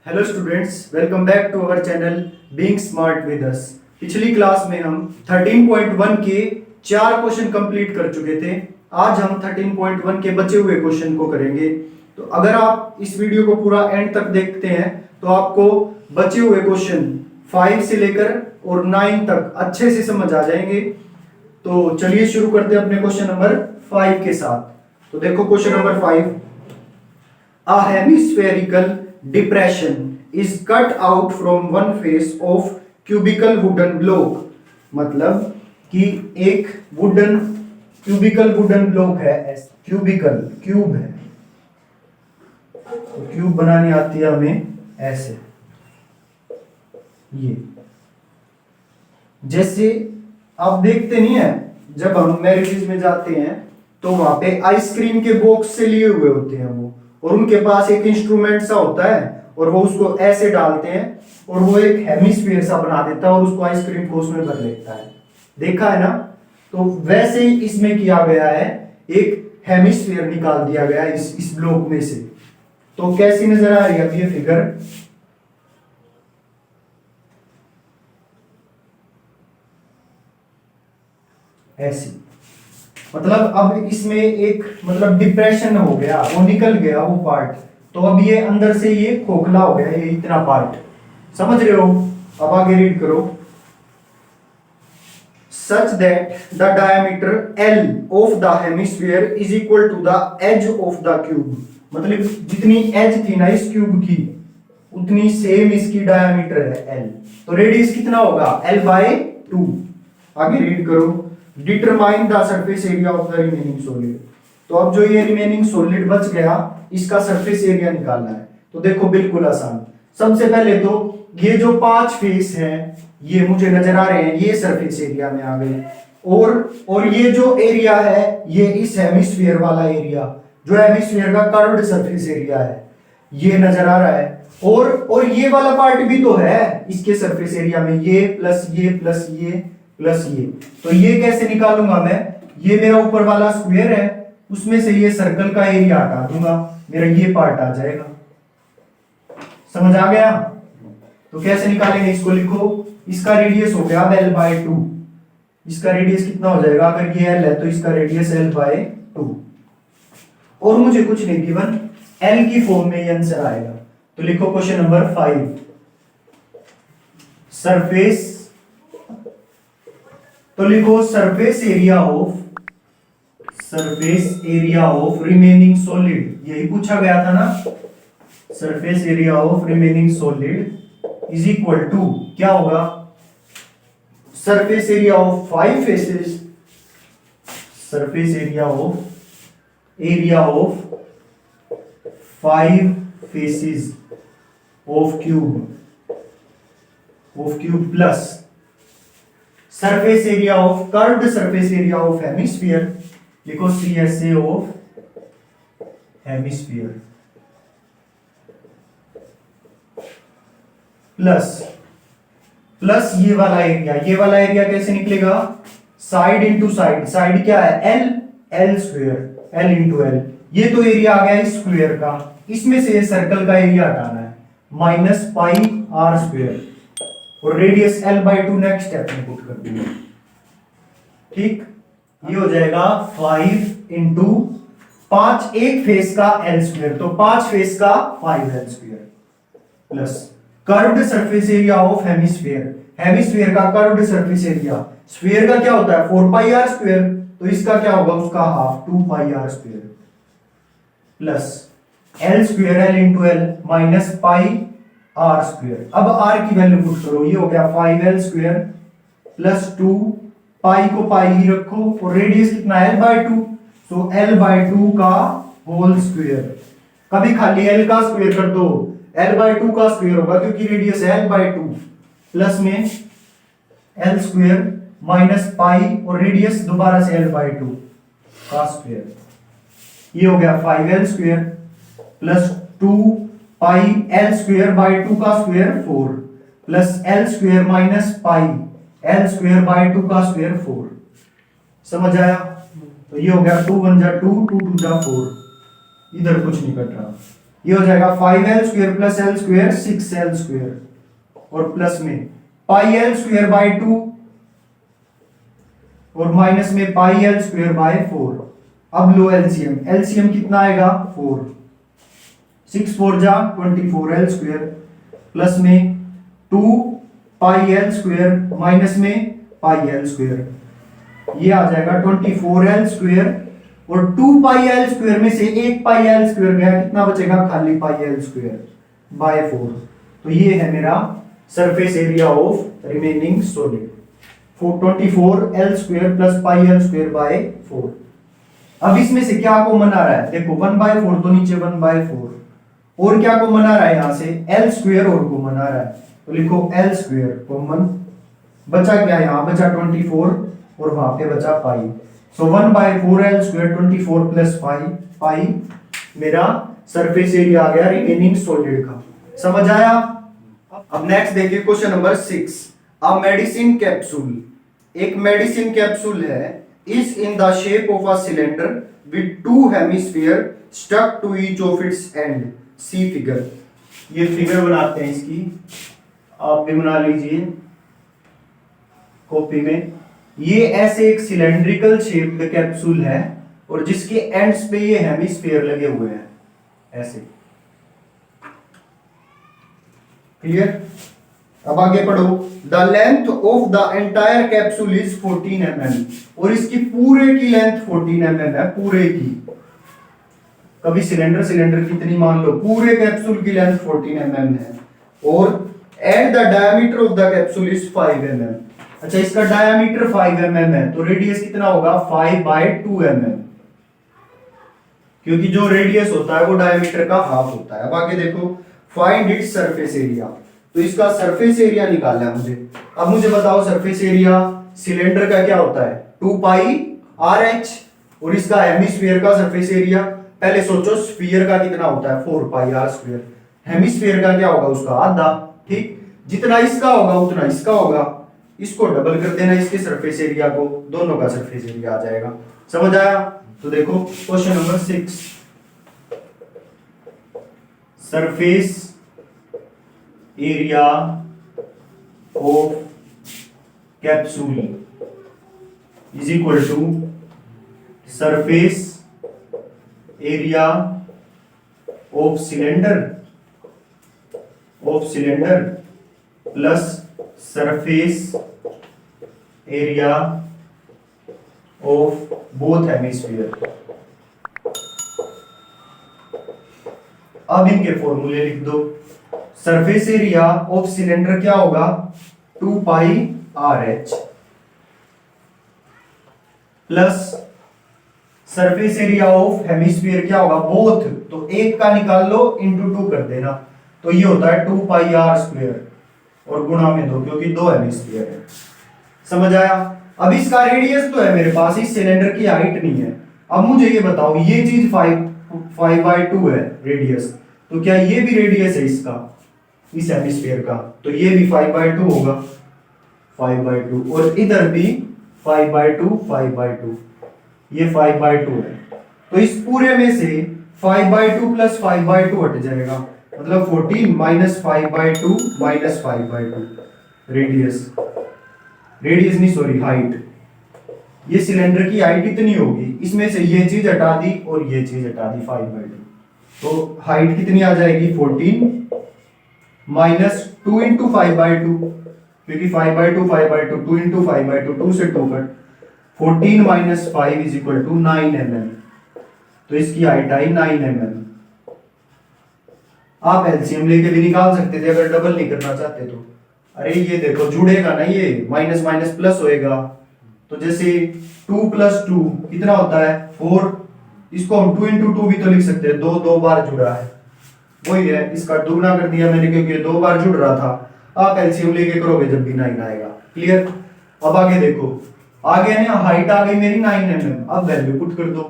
Hello students, welcome back to our channel being smart with us. पिछली class में हम 13.1 के 4 क्वेश्चन कंप्लीट कर चुके थे। आज हम 13.1 के बचे हुए क्वेश्चन को करेंगे। तो अगर आप इस वीडियो को पूरा एंड तक देखते हैं तो आपको बचे हुए क्वेश्चन 5 से लेकर और 9 तक अच्छे से समझ आ जाएंगे। तो चलिए शुरू करते हैं अपने क्वेश्चन नंबर 5 के साथ। तो देखो question number 5, a hemispherical depression is cut out from one face of cubical wooden block। मतलब कि एक वुडन क्यूबिकल वुडन ब्लॉक है, क्यूबिकल क्यूब है, तो क्यूब बनानी आती है हमें ऐसे। ये जैसे आप देखते नहीं है, जब हम मैरिजेस में जाते हैं तो वहां पे आइसक्रीम के बॉक्स से लिए हुए होते हैं वो, और उनके पास एक इंस्ट्रूमेंट सा होता है और वो उसको ऐसे डालते हैं और वो एक हेमिस्फीयर सा बना देता है और उसको आइसक्रीम को उसमें भर लेता है। देखा है ना? तो वैसे ही इसमें किया गया है, एक हेमिस्फीयर निकाल दिया गया है इस ब्लॉक में से। तो कैसी नजर आ रही है अब ये फिगर? ऐसी। मतलब अब इसमें एक मतलब डिप्रेशन हो गया, वो निकल गया वो पार्ट। तो अब ये अंदर से ये खोखला हो गया, ये इतना पार्ट। समझ रहे हो? अब आगे रीड करो। such that the diameter L of the hemisphere is equal to the edge of the cube। मतलब जितनी एज थी ना इस क्यूब की, उतनी सेम इसकी डायमीटर है L। तो रेडियस कितना होगा? L/2। आगे रीड करो। Determine the surface area of the remaining solid. तो अब जो ये रिमेनिंग सॉलिड बच गया, इसका सरफेस एरिया निकालना है। तो देखो बिल्कुल आसान। सबसे पहले तो ये जो 5 फेस हैं ये मुझे नजर आ रहे हैं, ये सरफेस एरिया में आ गए। और ये जो एरिया है ये इस हेमिस्फीयर वाला एरिया, जो हेमिस्फीयर का कर्व्ड सरफेस एरिया है, ये नजर आ रहा है। और ये वाला पार्ट भी तो है इसके सरफेस एरिया में, ये प्लस ये प्लस ये प्लस ये। तो ये कैसे निकालूंगा मैं? ये मेरा ऊपर वाला स्क्वायर है, उसमें से ये सर्कल का एरिया हटा दूंगा, मेरा ये पार्ट आ जाएगा। समझ आ गया? तो कैसे निकालेंगे इसको? लिखो, इसका रेडियस हो गया L/2। इसका रेडियस कितना हो जाएगा? अगर ये L है तो इसका रेडियस L/2। और मुझे कुछ नहीं गिवन, L की फॉर्म में ये आंसर आएगा। तो लिखो क्वेश्चन नंबर 5, सरफेस। तो लिखो surface area of remaining solid. यही पूछा गया था ना, surface area of remaining solid is equal to क्या होगा? Surface area of 5 faces, surface area of 5 faces of cube plus surface area of curved surface area of hemisphere. लिखो CSA of hemisphere plus ये वाला area कैसे निकलेगा? Side into side. Side क्या है? L square, L into L। ये तो area आ गया इस स्क्वायर का, इसमें से सर्कल का एरिया हटाना है, -πr²। और रेडियस L/2 नेक्स्ट स्टेप में पुट कर दूंगा। ठीक, ये हो जाएगा 5 इंटू 5, एक फेस का L², तो 5 फेस का 5L² plus curved surface area of hemisphere का कर्व्ड सरफेस एरिया। स्फीयर का क्या होता है? 4πr², तो इसका क्या होगा? उसका half, 2πr² plus L² into L minus πr²। अब r की वैल्यू पुट करो, ये हो गया 5L² प्लस 2, पाई को पाई ही रखो, और रेडियस कितना है? L/2, तो L/2 का होल स्क्वायर। कभी खाली L का स्क्वायर कर दो, L/2 का स्क्वायर होगा क्योंकि रेडियस है L/2, प्लस में L² माइनस पाई और रेडियस दोबारा से L/2 का स्क्वायर। ये हो गया 5L² प्लस 2 पाई L²/2 का square 4 plus L² minus pi L²/2 का स्क्वायर 4। समझ आया? तो ये हो गया 2 1 जा 2, 2 2 जा 4। इधर कुछ नहीं कट रहा, ये हो जाएगा 5l² प्लस l² 6l² और प्लस में पाई l² बाय 2 और माइनस में पाई l² बाय 4। अब लो एलसीएम, एलसीएम कितना आएगा 4, 6 4 जा 24l² प्लस में 2 पाई l² माइनस में पाई l², ये आ जाएगा 24l² और 2 पाई l² में से 1 पाई l² गया, कितना बचेगा खाली पाई l² बाय 4। तो ये है मेरा surface area of remaining solid 24l² plus pi l² by 4। अब इसमें से क्या कॉमन आ रहा है, देखो 1/4 तो नीचे 1/4 और क्या कॉमन आ रहा है, यहां से l² और कॉमन आ रहा है, तो लिखो l² कॉमन, बचा क्या, यहां बचा 24 और वहां पे बचा पाई, सो 1/4l² 24 प्लस पाई मेरा सरफेस एरिया आ गया रिमेनिंग सॉलिड का। समझ आया? अब नेक्स्ट देखिए question number 6। A medicine capsule, एक मेडिसिन कैप्सूल है, is in the shape of a cylinder with 2 hemisphere stuck to each of its end. See figure, ये फिगर बनाते हैं इसकी, आप भी बना लीजिए कॉपी में। ये ऐसे एक सिलेंड्रिकल शेप्ड कैप्सूल है और जिसके एंड्स पे ये हेमिस्फीयर लगे हुए हैं ऐसे। क्लियर? अब आगे पढ़ो। The length of the entire capsule is 14 mm और इसकी पूरे की लेंथ 14 mm है, पूरे की। कभी सिलेंडर कितनी मान लो, पूरे कैप्सूल की लेंथ 14 mm है और at the diameter of the capsule is 5 mm। अच्छा, इसका डायमीटर 5 mm है तो रेडियस कितना होगा 5/2 mm, क्योंकि जो रेडियस होता है वो डायमीटर का हाफ होता है। अब आगे देखो, फाइंड इट्स सरफेस एरिया, तो इसका सरफेस एरिया निकालना है मुझे। अब मुझे बताओ सरफेस एरिया सिलेंडर का क्या होता है 2 पाई RH और इसका हेमिस्फीयर का सरफेस एरिया, पहले सोचो स्फीयर का कितना होता है 4 पाई r², हेमिस्फीयर का क्या होगा उसका आधा, ठीक, जितना इसका होगा उतना इसका होगा, इसको डबल कर देना इसके सरफेस एरिया को, दोनों का सरफेस एरिया आ जाएगा। समझ आया? तो देखो question number 6, surface area of capsule is equal to surface area of cylinder plus surface area of both hemisphere. अब इनके फॉर्मूले लिख दो। सरफेस एरिया ऑफ सिलेंडर क्या होगा 2 पाई RH plus surface area of hemisphere क्या होगा बोथ, तो एक का निकाल लो इंटू 2 कर देना, तो ये होता है 2 पाई r² और गुणा में 2 क्योंकि 2 हेमिस्फीयर है। समझ आया? अब इसका रेडियस तो है मेरे पास, इस सिलेंडर की हाइट नहीं है। अब मुझे ये बताओ, ये चीज 5/2 है रेडियस, तो क्या ये भी रेडियस है इसका, इस हेमिस्फीयर का, तो ये भी 5/2 होगा, 5/2 और इधर भी 5/2 ये 5/2 है, तो इस पूरे में से 5/2 प्लस 5/2 हट जाएगा, मतलब 14 माइनस 5/2 माइनस 5/2 रेडियस नहीं सॉरी हाइट। ये सिलेंडर की हाइट इतनी होगी, इसमें से ये चीज हटा दी और ये चीज हटा दी 5/2, तो हाइट कितनी आ जाएगी 14 माइनस 2 इंटू 5/2, क्योंकि 5/2 2 इंटू 5/2 2 से 2 cut, 14 minus 5 is equal to 9 mm, तो इसकी हाइट आई 9 mm। आप एलसीएम लेके भी निकाल सकते थे अगर डबल नहीं करना चाहते तो। अरे ये देखो जुड़ेगा ना, ये माइनस माइनस प्लस होएगा, तो जैसे 2 प्लस 2 कितना होता है 4, इसको हम 2 इंटू 2 भी तो लिख सकते हैं, दो बार जुड़ा है, वही है, इसका दुगना कर दिया मैंने क्योंकि 2 बार जुड़ रहा था। आप एलसीएम लेके करोगे जब भी 9 आएगा। क्लियर? अब आगे देखो, आगे ना हाइट आ गई मेरी 9 mm, अब वैल्यू पुट कर दो,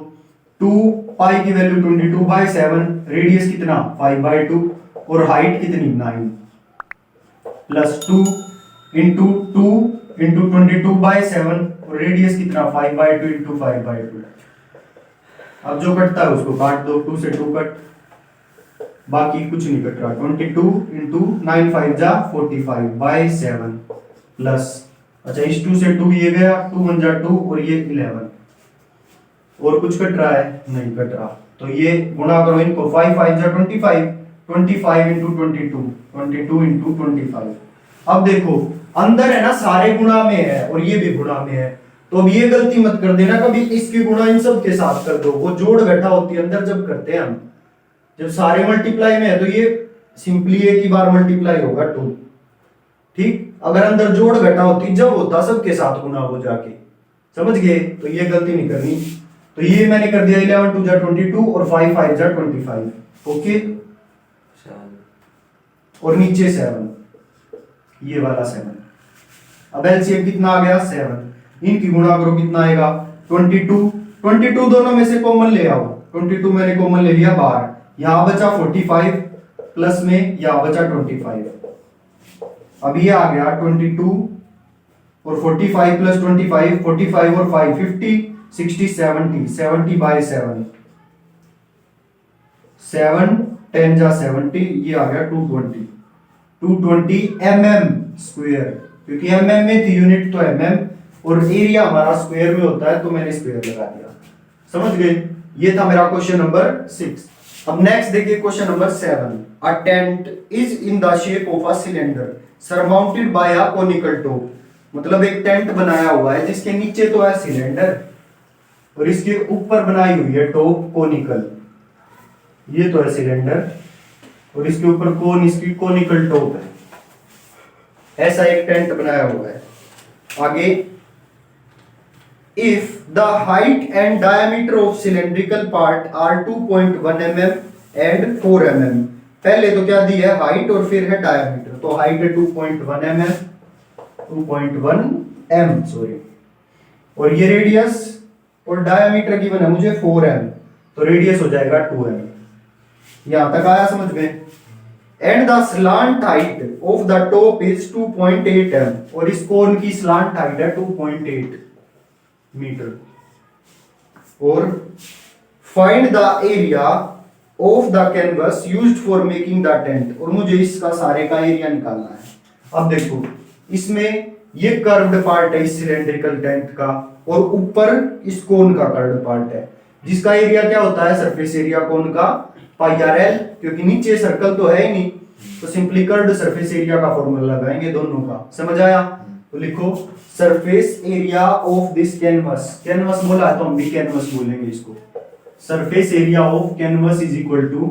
2 पाई की वैल्यू 22/7, रेडियस कितना 5/2 और हाइट कितनी 9 प्लस 2 इंटू 2 इंटू 22/7 और रेडियस कितना 5/2 इंटू 5/2। अब जो कटता है उसको काट दो, 2 से 2 कट, बाकी कुछ नहीं कट रहा। 22 इंटू 9 5 जा 45 बाय 7 प्लस, अच्छा इस 2 से 2 ये गया, 2 1 जा 2 और ये 11, और कुछ कट रहा है? नहीं कट रहा। तो ये गुणा करो इनको, 5 5 जा 25, 25 इंटू 22, 22 इंटू 25। अब देखो अंदर है ना सारे गुणा में है और ये भी गुणा में है, तो अब ये गलती मत कर देना कभी इसकी गुणा इन सब के साथ कर दो, वो जोड़ घटा होती है अंदर जब करते हैं हम। जब सारे मल्टीप्लाई में है तो ये सिंपली एक ही बार मल्टीप्लाई होगा 2, ठीक। अगर अंदर जोड़ घटा होती जब होता सबके साथ गुणा हो जाके, समझ गए? तो ये गलती नहीं करनी। तो ये मैंने कर दिया 11 2 जा 22 और 5 5 जा 25, ओके। और नीचे 7, ये वाला 7। अब एलसीएम कितना आ गया? 7। इनकी गुणा करो, कितना आएगा? 22, 22 दोनों में से कॉमन ले आओ, 22 मैंने कॉमन ले लिया बाहर, यहां बचा 45 प्लस में यहां बचा 25। अब ये आ गया 22 और 45 प्लस 25, 45 और 5 50 60 70, 70 बाय 7, 7 10 जा 70, ये आ गया 220, 220 mm स्क्वायर, क्योंकि mm में थी यूनिट तो mm, और एरिया हमारा स्क्वायर में होता है तो मैंने स्क्वायर लगा दिया, समझ गए? ये था मेरा क्वेश्चन नंबर 6। अब नेक्स्ट देखिए question number 7। A tent is in the shape of a cylinder surmounted bye a conical top, मतलब एक टेंट बनाया हुआ है जिसके नीचे तो है सिलेंडर और इसके ऊपर बनाई हुई है टॉप कोनिकल, ये तो है सिलेंडर और इसके ऊपर कोन, इसकी कोनिकल टॉप है, ऐसा एक टेंट बनाया हुआ है। आगे, if the height and diameter of cylindrical part are 2.1 mm and 4 mm, पहले तो क्या दी है? हाइट और फिर है डायमीटर, तो हाइट है 2.1 mm, 2.1 m सॉरी, और ये रेडियस और डायमीटर गिवन है मुझे 4m, तो रेडियस हो जाएगा 2m। यहां तक आया समझ में? And the slant height of the top is 2.8 m, और इस कोन की स्लांट हाइट है 2.8 मीटर। और find the area of the canvas used for making the tent, और मुझे इसका सारे का एरिया निकालना है। अब देखो इसमें ये कर्व्ड पार्ट है इस सिलेंड्रिकल टेंट का, और ऊपर इस कोन का कर्व्ड पार्ट है, जिसका एरिया क्या होता है? सरफेस एरिया कोन का पाई आर एल, क्योंकि नीचे सर्कल तो है ही नहीं, तो सिंपली कर्व्ड सरफेस एरिया का फॉर्मूला लगाएंगे दोनों का, समझ आया? तो लिखो surface area of this canvas, canvas बोला है तो हम भी कैनवस बोलेंगे इसको, surface area of canvas is equal to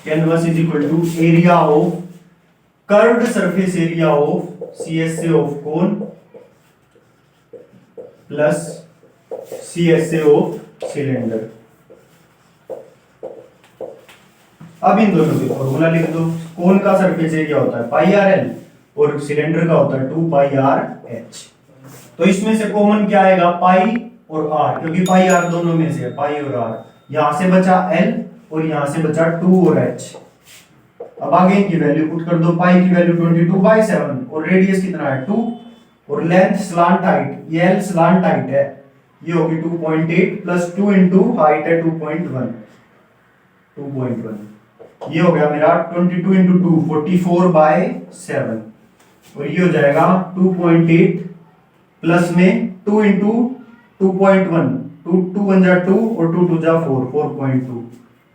canvas is equal to area of curved surface area of CSA of cone plus CSA of cylinder. अब इन दोनों के फॉर्मूला लिख दो। कोन का सरफेस एरिया होता है पाई आर एल और सिलेंडर का होता है 2 पाई आर एच। तो इसमें से कॉमन क्या आएगा? पाई और आर, क्योंकि पाई आर दोनों में से है, पाई और आर। यहां से बचा एल और यहां से बचा 2 और एच। अब आगे इनकी वैल्यू पुट कर दो। पाई की वैल्यू 22/7 और रेडियस कितना है 2 और लेंथ स्लांट हाइट, ये एल स्लांट हाइट है, ये होगी 2.8 प्लस 2 इंटू हाइट है 2.1, 2.1, ये हो गया मेरा 22 इंटू 2 44/7 और ये हो जाएगा 2.8 प्लस में 2 इंटू 2.1, 2 1 जा 2 और 2 2 जा 4, 4.2।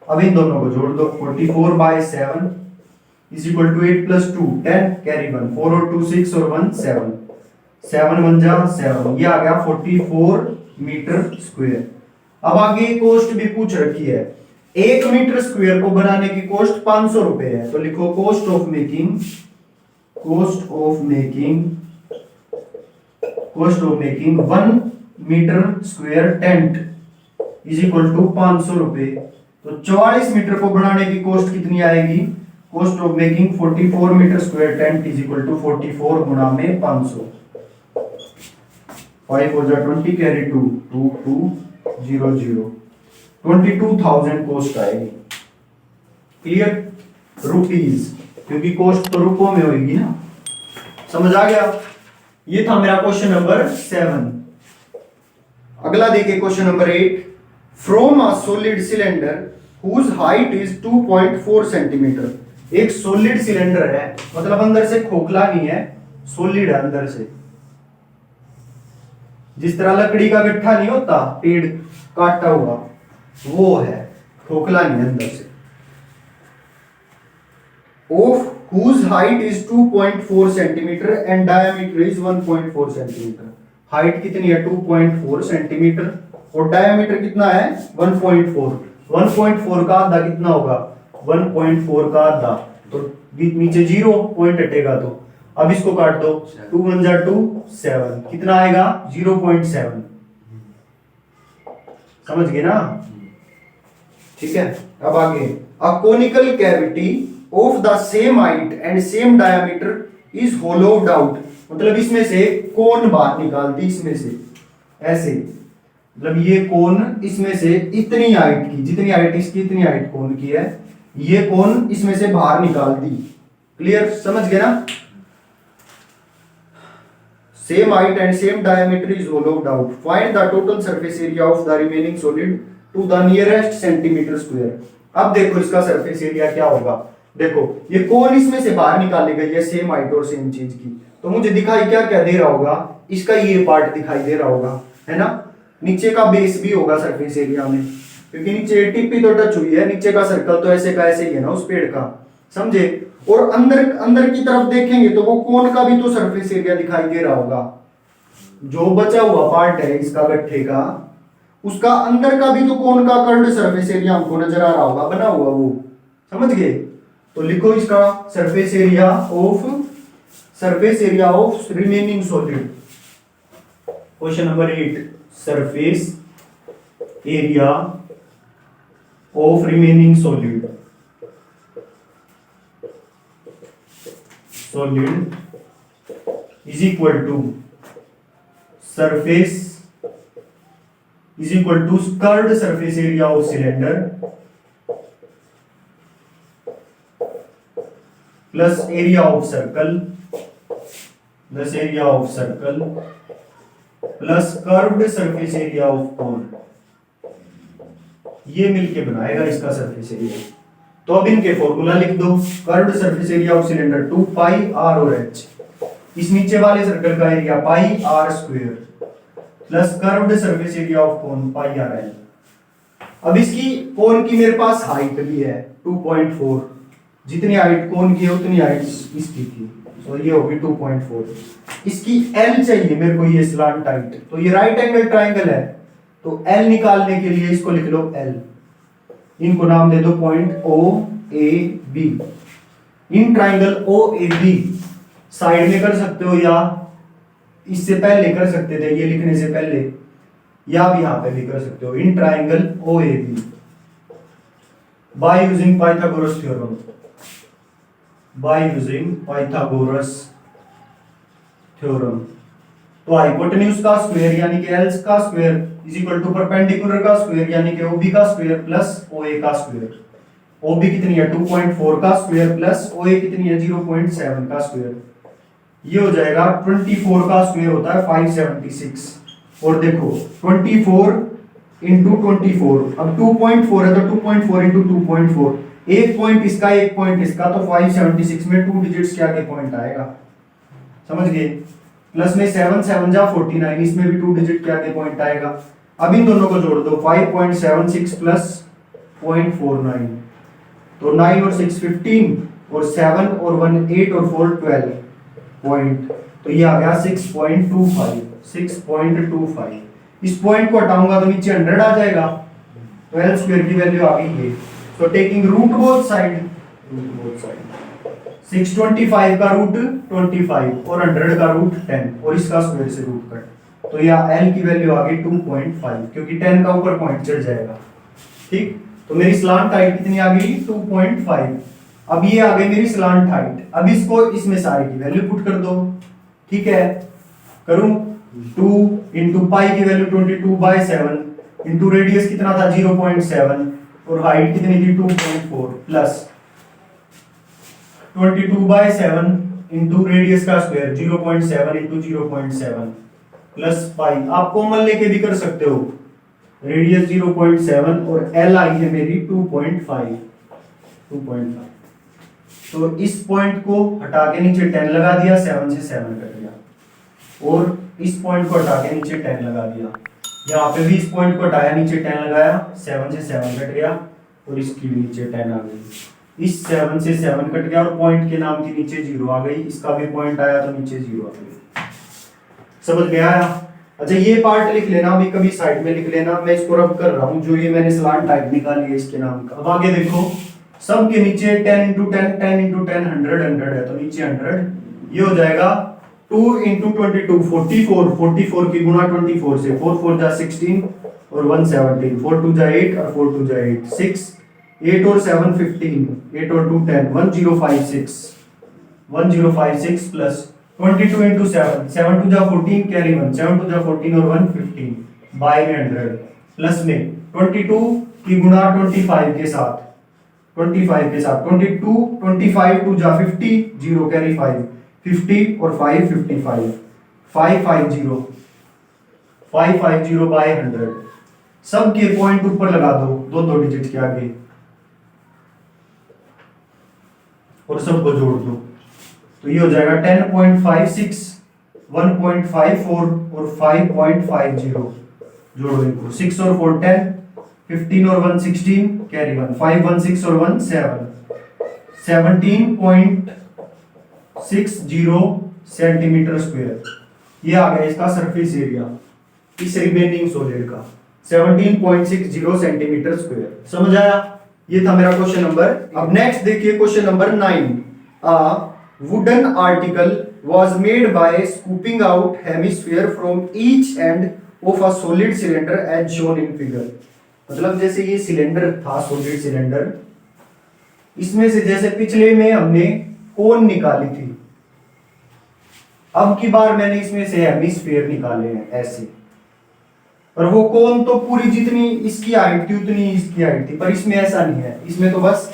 अब इन दोनों को जोड़ दो। 44/7 इज इक्वल टू 8 प्लस 2 10 कैरी 1, 4 और 2 6 और 1 7, 7 1 जा 7, ये आ गया 44 मीटर स्क्वायर। अब आगे कॉस्ट भी पूछ रखी है। 1 मीटर स्क्वायर को बनाने की कॉस्ट 500 रुपए है, तो लिखो cost of making 1 metre square tent is equal to 500 रुपए। तो 44 मीटर को बनाने की कॉस्ट कितनी आएगी? Cost of making 44 metre square tent is equal to 44 गुणा में 500, 5 हो जा 20 कैरी 2 2 2 0 0, 22,000 कॉस्ट आएगी। क्लियर? रुपीज, क्योंकि कॉस्ट तो रुपयों में होगी ना, समझ आ गया? ये था मेरा क्वेश्चन नंबर 7। अगला देखिए question number 8, from a solid cylinder whose height is 2.4 centimetre. एक सॉलिड सिलेंडर है, मतलब अंदर से खोखला नहीं है, सॉलिड है अंदर से, जिस तरह लकड़ी का गट्ठा नहीं होता पेड़ काटा हुआ, वो है, खोखला नहीं अंदर से। Of whose height is 2.4 centimetre and diameter is 1.4 centimetre. Height कितनी है 2.4 सेंटीमीटर और डायमीटर कितना है 1.4। 1.4 का आधा कितना होगा 1.4 का आधा, तो नीचे 0 पॉइंट हटेगा, तो अब इसको काट दो, 2 1 जा 2 7, कितना आएगा 0.7। समझ गए ना, ठीक है। अब आगे, a conical cavity of the same height and same diameter is hollowed out, मतलब इसमें से कोन बाहर निकाल दी, इसमें से ऐसे, मतलब ये कोन इसमें से इतनी हाइट की, जितनी हाइट इसकी इतनी हाइट कोन की है, ये कोन इसमें से बाहर निकाल दी। क्लियर, समझ गए ना। Same height and same diameter is hollowed out, find the total surface area of the remaining solid to the nearest centimetre square. अब देखो इसका सरफेस एरिया क्या होगा। देखो ये कोन इसमें से बाहर निकाली गई है सेम हाइट और सेम चीज की, तो मुझे दिखाई क्या क्या दे रहा होगा, इसका ये पार्ट दिखाई दे रहा होगा, है ना। नीचे का बेस भी होगा सरफेस एरिया में, क्योंकि नीचे टिप तो टच हुई है, नीचे का सर्कल तो ऐसे का ऐसे ही है ना उस पेड़ का, समझे। और अंदर अंदर की तरफ देखेंगे तो वो कोन का भी तो सरफेस एरिया दिखाई दे रहा होगा, जो बचा हुआ पार्ट है इसका गट्ठे का, उसका अंदर का भी तो कोन का कर्व्ड सरफेस एरिया हमको नजर आ रहा होगा, बना हुआ वो, समझ गए। तो लिखो इसका surface area of remaining solid. Question number 8, surface area of remaining solid is equal to surface curved surface area of cylinder plus area of circle plus curved surface area of cone, ये मिलके बनाएगा इसका surface area. तो अब इनके formula लिख दो। Curved surface area of cylinder 2 pi R और एच, इस नीचे वाले सर्कल का area pi are square plus curved surface area of cone pi R L. अब इसकी कोन की मेरे पास हाइट भी है 2.4, जितनी हाइट कोन की है उतनी हाइट इसकी थी, तो ये होगी 2.4। इसकी एल चाहिए मेरे को, ये स्लांट हाइट, तो ये राइट एंगल ट्राइंगल है, तो एल निकालने के लिए इसको लिख लो एल, इनको नाम दे दो point O A B. In triangle O A B side में कर सकते हो या इससे पहले कर सकते थे, ये लिखने से पहले, या भी यहां पे भी कर सकते हो। In triangle O A B by using Pythagoras theorem, तो हाइपोटेन्यूज का स्क्वायर यानी कि एल का square is equal to perpendicular का स्क्वायर यानी कि ओबी का स्क्वायर प्लस ओए का स्क्वायर। ओबी कितनी है 2.4 का स्क्वायर प्लस ओए कितनी है 0.7 का स्क्वायर, ये हो जाएगा 24 का स्क्वायर होता है 576। और देखो 24 इंटू 24, अब 2.4 है तो 2.4 इंटू 2.4, एक पॉइंट इसका एक पॉइंट इसका, तो 576 में 2 डिजिट्स के आगे पॉइंट आएगा, समझ गए। प्लस में 7 7 जा 49, इसमें भी 2 डिजिट के आगे पॉइंट आएगा। अब इन दोनों को जोड़ दो, 5.76 प्लस 0.49, तो 9 और 6 15 और 7 और 1 8 और 4 12 पॉइंट, तो ये आ गया 6.25। इस पॉइंट को हटाऊंगा तो नीचे 100 आ जाएगा, तो एल स्क्वायर की वैल्यू आ गई है। So taking root both side 625 का रूट 25 और 100 का रूट 10 और इसका स्क्वायर से रूट कट, तो यह L की वैल्यू आ गई 2.5, क्योंकि 10 का ऊपर पॉइंट चढ़ जाएगा, ठीक। तो मेरी स्लांट हाइट कितनी आ गई 2.5। अब ये आ गई मेरी स्लांट हाइट, अब इसको इसमें सारे की वैल्यू पुट कर दो, ठीक है। करूं 2 इंटू पाई की वैल्यू 22/7 इंटू रेडियस कितना था 0.7 और हाइट कितनी थी 2.4 प्लस 22/7 इंटू रेडियस का स्क्वायर 0.7 इंटू 0.7 प्लस पाई। आप कॉमन लेके भी कर सकते हो, रेडियस 0.7 और एल आई है मेरी 2.5। तो इस पॉइंट को हटा के नीचे 10 लगा दिया, 7 से 7 कट गया, और इस पॉइंट को हटा के नीचे 10 लगा दिया। यहाँ पे भी इस पॉइंट को हटाया, नीचे 10 लगाया, 7 से 7 कट गया, और इसकी भी नीचे 10 आ गई। इस 7 से 7 कट गया, और पॉइंट के नाम की नीचे 0 आ गई, इसका भी पॉइंट आया तो नीचे 0 आ गई। समझ में आया? अच्छा, ये पार्ट लिख लेना, अभी कभी साइड में लिख लेना, मैं इसको रब कर रहा हूँ, जो ये मैंने स्लांट टाइप निकाली है इसके नाम का। अब आगे देखो, सब के नीचे 10 इंटू 10, 10 इंटू 10 100 है, तो नीचे 100, ये हो जाएगा 2 इंटू 22 44, 44 की गुणा 24 से, 4 4 जा 16 और 1 17, 4 2 जा 8 और 4 2 जा 8, 6 8 और 7 15, 8 और 2 10, 1056 1056 प्लस 22 इंटू 7, 7 2 जा 14 कैरी 1, 7 2 जा 14 और 1 15 बाय में 100 प्लस में 22 की गुणा 25 के साथ, 25 के साथ 22 25 2 जा 50, 0 कैरी 5 50 और 5 55 550 550 बाय 100। सब के पॉइंट ऊपर लगा दो, दो दो डिजिट के आगे, और सबको जोड़ दो, तो ये हो जाएगा 10.56 1.54 और 5.50। जोड़ो इनको, 6 और 4 10, 15 और 1 16 कैरी 1, 5 1 6 और 1 7, 17.60 सेंटीमीटर स्क्वायर। ये आ गया इसका सरफेस एरिया इस रिमेनिंग सॉलिड का, 17.60 सेंटीमीटर स्क्वायर। समझ आया? ये था मेरा क्वेश्चन नंबर। अब नेक्स्ट देखिए question number 9। A wooden article was made by scooping out hemisphere from each end of a solid cylinder as shown in figure। मतलब जैसे ये सिलेंडर था, सॉलिड सिलेंडर, इसमें से जैसे पिछले में हमने कोन निकाली थी, अब की बार मैंने इसमें से हेमिस्फीयर निकाले हैं ऐसे, और वो कोन तो पूरी जितनी इसकी हाइट थी उतनी इसकी हाइट थी, पर इसमें ऐसा नहीं है, इसमें तो बस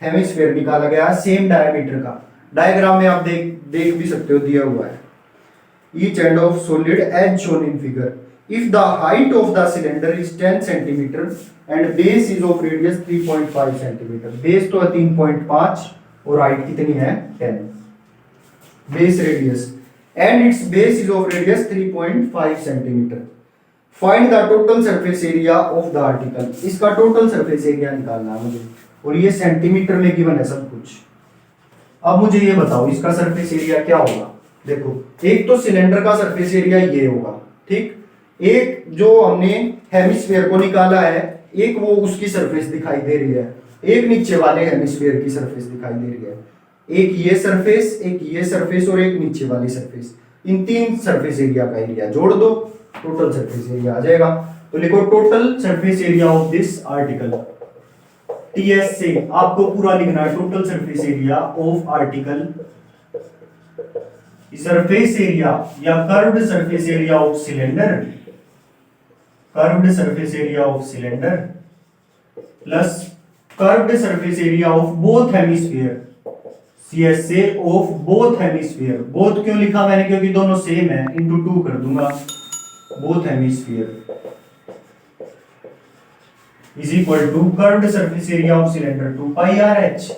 हेमिस्फीयर निकाला गया सेम डायमीटर का। डायग्राम में आप देख भी सकते हो, दिया हुआ है। Each end of solid as shown in figure. If the height of the cylinder is 10 centimeter and base is of radius 3.5 centimeter, base तो 3.5 और height कितनी है 10, base radius, and its base is of radius 3.5 centimeter. Find the total surface area of the article। इसका total surface area निकालना है मुझे, और ये सेंटीमीटर में गिवन है सब कुछ। अब मुझे ये बताओ इसका सरफेस एरिया क्या होगा। देखो, एक तो सिलेंडर का सरफेस एरिया ये होगा, ठीक, एक जो हमने हेमिस्फीयर को निकाला है, एक वो उसकी सरफेस दिखाई दे रही है, एक नीचे वाले हेमिस्फीयर की सरफेस दिखाई दे रही है, एक ये सरफेस, एक ये सरफेस और एक नीचे वाली सरफेस। इन तीन सरफेस एरिया का एरिया जोड़ दो, टोटल सरफेस एरिया आ जाएगा। तो लिखो total surface area of this article. TS से आपको पूरा लिखना है, total surface area of article, surface area या curved surface area of cylinder, curved surface area of cylinder plus curved surface area of both hemisphere, CS से of both hemisphere. Both क्यों लिखा मैंने, क्योंकि दोनों सेम है, इंटू 2 कर दूंगा, both hemisphere is equal to curved surface area of cylinder 2 pi r h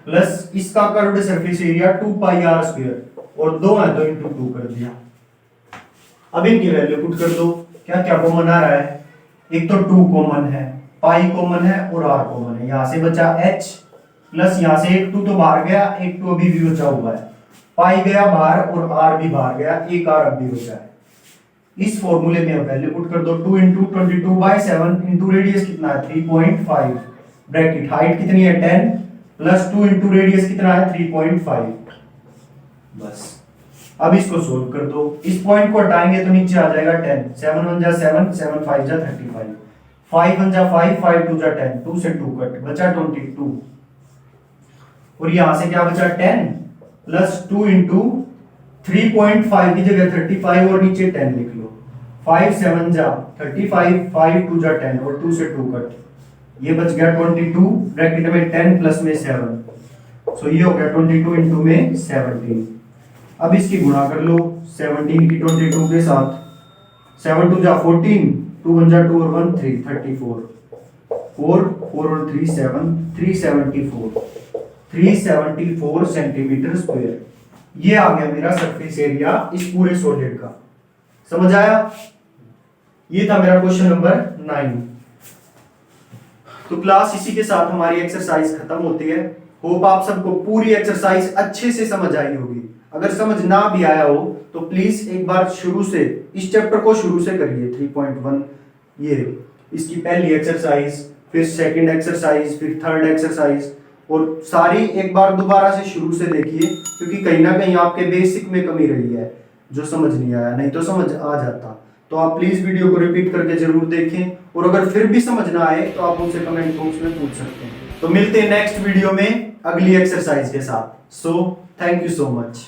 plus इसका curved surface area 2 pi are square, और दो है तो इंटू 2 कर दिया। अब इनकी वैल्यू पुट कर दो, क्या क्या कॉमन आ रहा है, एक तो 2 कॉमन है, पाई कॉमन है और आर कॉमन है, यहां से बचा एच प्लस यहां से एक 2 तो बाहर गया, एक 2 अभी भी बचा हुआ है, पाई गया बाहर और आर भी बाहर गया, एक आर अभी बचा है। इस फॉर्मूले में अब वैल्यू पुट कर दो, 2 इंटू 22/7 इंटू रेडियस कितना है 3.5, ब्रैकेट हाइट कितनी है 10 प्लस 2 इंटू रेडियस कितना है 3.5। बस अब इसको सोल्व कर दो, इस पॉइंट को हटाएंगे तो नीचे आ जाएगा 10, 7 1 जा 7, 7 5 जा 35, 5 1 जा 5, 5 2 जा 10, 2 से 2 कट बचा 22, और यहां से क्या बचा 10 प्लस 2 इंटू 3.5 की जगह 35 और नीचे 10 लिख लो, 5 7 जा 35, 5 2 जा 10 और 2 से 2 कट, ये बच गया 22, ब्रैकेट में 10 प्लस में 7, सो ये हो गया 22 इंटू में 17। अब इसकी गुणा कर लो 17 की 22 के साथ, 7 2 जा 14, 2 1 जा 2 और 1 3, 34, 4 4 और 3 7, 374, 374 सेंटीमीटर स्क्वायर। ये आ गया मेरा सरफेस एरिया इस पूरे सॉलिड का। समझ आया? ये था मेरा क्वेश्चन नंबर 9। तो क्लास इसी के साथ हमारी एक्सरसाइज खत्म होती है। होप आप सबको पूरी एक्सरसाइज अच्छे से समझ आई होगी। अगर समझ ना भी आया हो तो प्लीज एक बार शुरू से इस चैप्टर को शुरू से करिए। 3.1 ये इसकी पहली एक्सरसाइज, फिर सेकंड एक्सरसाइज, फिर थर्ड एक्सरसाइज, और सारी एक बार दोबारा से शुरू से देखिए, क्योंकि कहीं ना कहीं आपके बेसिक में कमी रही है जो समझ नहीं आया, नहीं तो समझ आ जाता। तो आप प्लीज वीडियो को रिपीट करके जरूर देखें, और अगर फिर भी समझ ना आए तो आप मुझसे कमेंट बॉक्स में पूछ सकते हैं। तो मिलते हैं नेक्स्ट वीडियो में अगली एक्सरसाइज के साथ। So thank you so much.